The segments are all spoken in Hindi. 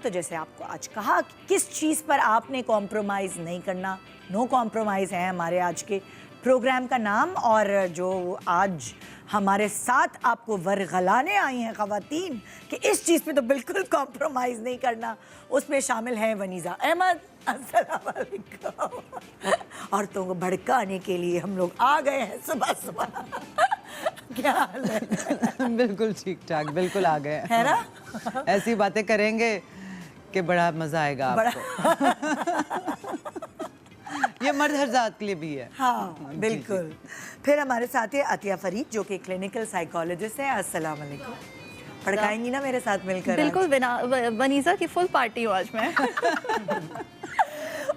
तो जैसे आपको आज कहा कि किस चीज़ पर आपने कॉम्प्रोमाइज़ नहीं करना, नो कॉम्प्रोमाइज़ है हमारे आज के प्रोग्राम का नाम। और जो आज हमारे साथ आपको वरगलाने आई हैं ख़वातीन कि इस चीज़ पे तो बिल्कुल कॉम्प्रोमाइज़ नहीं करना, उसमें शामिल हैं वनीज़ा अहमद। अस्सलाम वालेकुम। औरतों को भड़काने के लिए हम लोग आ गए हैं सुबह सुबह। क्या हाल है? बिल्कुल ठीक ठाक, बिल्कुल आ गए है ना? ऐसी बातें करेंगे कि बड़ा मजा आएगा आपको। ये मर्द हर जात के लिए भी है। हाँ बिल्कुल। फिर हमारे साथ है अतिया फरीद जो कि क्लिनिकल साइकोलॉजिस्ट है। अस्सलाम वालेकुम। भड़काएंगी ना मेरे साथ मिलकर? बिल्कुल वनीज़ा की फुल पार्टी हूँ आज मैं।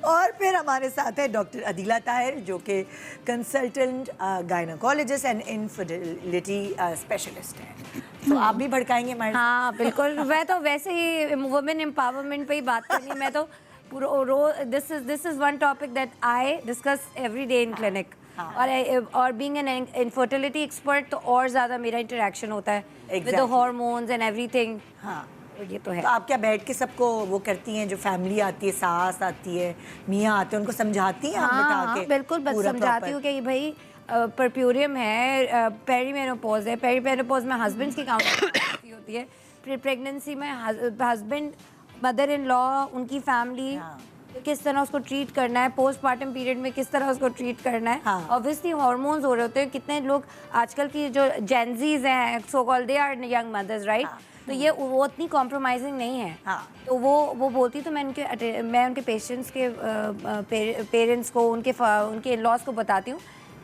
और फिर हमारे साथ है डॉक्टर अदीला ताहिर जो कि consultant gynaecologist and infertility specialist है। तो आप भी भड़काएंगे हमारे? हाँ बिल्कुल। मैं तो वैसे ही वुमेन एम्पावरमेंट पे ही बात करनी है। मैं तो this is one topic that I discuss every day in clinic. और बीइंग एन इनफर्टिलिटी एक्सपर्ट तो और ज़्यादा मेरा इंटरेक्शन होता है with the hormones and everything. हाँ ये तो है। तो आप क्या बैठ के सबको वो करती हैं, जो फैमिली आती है, सास आती है, मियाँ आते हैं, उनको समझाती हैं? हाँ बिल्कुल, बस समझाती हूँ कि भाई परप्यूरियम है, पेरीमेनोपॉज है, पेरीमेनोपॉज में हस्बैंड्स की काउंटिंग होती है, फिर प्रेगनेंसी में हस्बैंड, मदर इन लॉ, उनकी फैमिली किस तरह उसको ट्रीट करना है, पोस्टमार्टम पीरियड में किस तरह उसको ट्रीट करना है। ऑब्वियसली हार्मोन्स हो रहे होते हैं। कितने लोग आजकल की जो जेनजीज हैं, so called, they are young mothers, right? तो ये वो इतनी कॉम्प्रोमाइजिंग नहीं है। तो वो बोलती, तो मैं उनके पेशेंट्स के पेरेंट्स को, उनके लॉस को बताती हूँ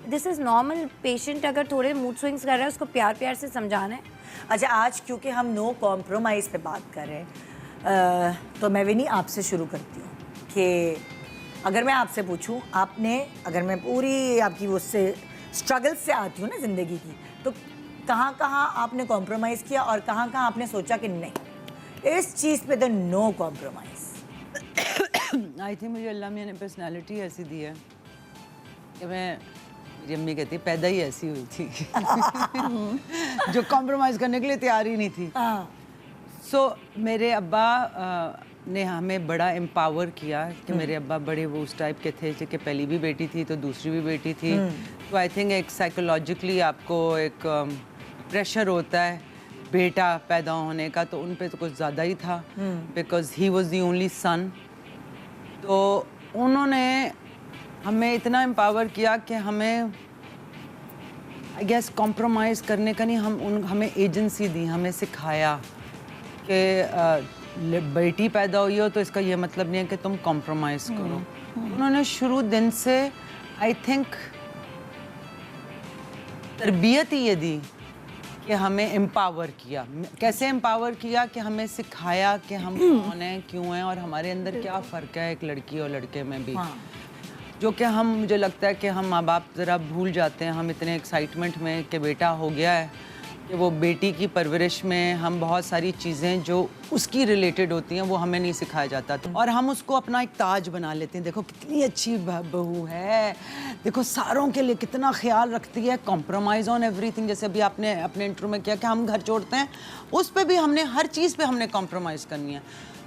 दिस इज़ नॉर्मल। पेशेंट अगर थोड़े मूड स्विंग्स कर रहा है उसको प्यार प्यार से समझाना है। अच्छा, आज क्योंकि हम नो कॉम्प्रोमाइज़ पे बात कर रहे हैं तो मैं विनी आपसे शुरू करती हूँ कि अगर मैं आपसे पूछूँ, आपने, अगर मैं पूरी आपकी उससे स्ट्रगल से आती हूँ ना ज़िंदगी की, तो कहाँ कहाँ आपने कॉम्प्रोमाइज़ किया और कहाँ कहाँ आपने सोचा कि नहीं इस चीज़ पे तो नो कॉम्प्रोमाइज़? आई थिंक मुझे अल्लाह मियाँ ने पर्सनालिटी ऐसी दी है कि मैं, मेरी अम्मी कहती पैदा ही ऐसी हुई थी जो कॉम्प्रोमाइज़ करने के लिए तैयार ही नहीं थी। सो मेरे अब्बा ने हमें बड़ा एम्पावर किया कि मेरे अब्बा बड़े वो उस टाइप के थे कि पहली भी बेटी थी तो दूसरी भी बेटी थी। तो आई थिंक एक साइकोलॉजिकली आपको एक प्रेशर होता है बेटा पैदा होने का, तो उन पे तो कुछ ज़्यादा ही था because he was the only son. तो उन्होंने हमें इतना एम्पावर किया कि हमें आई गेस कॉम्प्रोमाइज़ करने का नहीं, हमें एजेंसी दी, हमें सिखाया कि बेटी पैदा हुई हो तो इसका ये मतलब नहीं है कि तुम कॉम्प्रोमाइज़ करो। उन्होंने शुरू दिन से आई थिंक तरबियत ही ये दी कि हमें एम्पावर किया। कैसे एम्पावर किया? कि हमें सिखाया कि हम कौन हैं, क्यों हैं और हमारे अंदर क्या फ़र्क है एक लड़की और लड़के में भी। जो कि मुझे लगता है कि हम माँ बाप ज़रा भूल जाते हैं। हम इतने एक्साइटमेंट में कि बेटा हो गया है कि वो बेटी की परवरिश में हम बहुत सारी चीज़ें जो उसकी रिलेटेड होती हैं वो हमें नहीं सिखाया जाता था, और हम उसको अपना एक ताज बना लेते हैं। देखो कितनी अच्छी बहू है, देखो सारों के लिए कितना ख्याल रखती है, कॉम्प्रोमाइज़ ऑन एवरीथिंग। जैसे अभी आपने अपने इंटरव्यू में किया कि हम घर छोड़ते हैं, उस पर भी हमने हर चीज़ पे हमने कॉम्प्रोमाइज़ करनी है।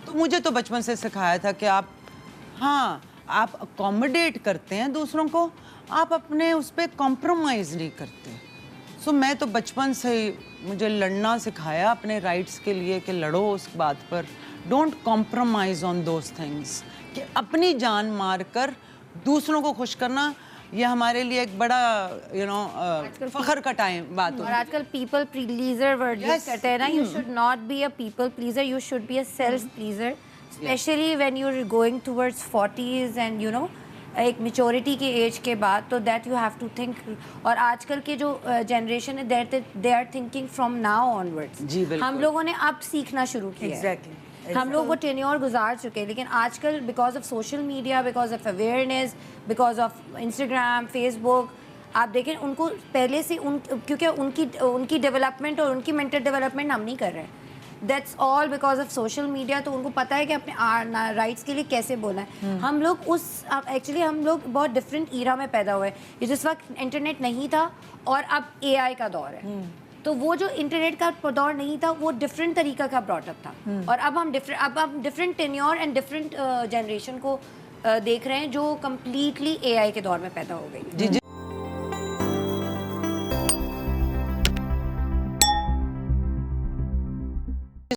तो मुझे तो बचपन से सिखाया था कि आप अकोमोडेट करते हैं दूसरों को, आप अपने उस पर कॉम्प्रोमाइज़ नहीं करते। सो मैं तो बचपन से ही, मुझे लड़ना सिखाया अपने राइट्स के लिए कि लड़ो उस बात पर, don't compromise on those things, कि अपनी जान मार कर दूसरों को खुश करना ये हमारे लिए एक बड़ा फख्र का टाइम बात होती है। और आजकल पीपल प्लीजर वर्ड यूज करते हैं ना। You should not be a people pleaser, you should be a self pleaser, specially when you are going towards 40s and एक मेचोरिटी के एज के बाद, तो that you have to think. और आजकल के जो जनरेशन है they are thinking from now onwards. हम लोगों ने अब सीखना शुरू किया है। हम लोग वो टेन्योर गुजार चुके हैं, लेकिन आजकल because of social media, because of awareness, because of Instagram, Facebook, आप देखें उनको पहले से क्योंकि उनकी डेवलपमेंट और उनकी मेंटल डेवलपमेंट हम नहीं कर रहे हैं। That's all because of social media. तो उनको पता है कि अपने राइट्स के लिए कैसे बोलना है। हम लोग एक्चुअली हम लोग बहुत डिफरेंट ईरा में पैदा हुए। ये जिस वक्त इंटरनेट नहीं था और अब AI का दौर है, तो वो जो इंटरनेट का दौर नहीं था, वो डिफरेंट तरीका का ब्रॉटअप था। और अब हम different tenure and different generation को देख रहे हैं जो कम्प्लीटली एआई के दौर में पैदा हो गई। जी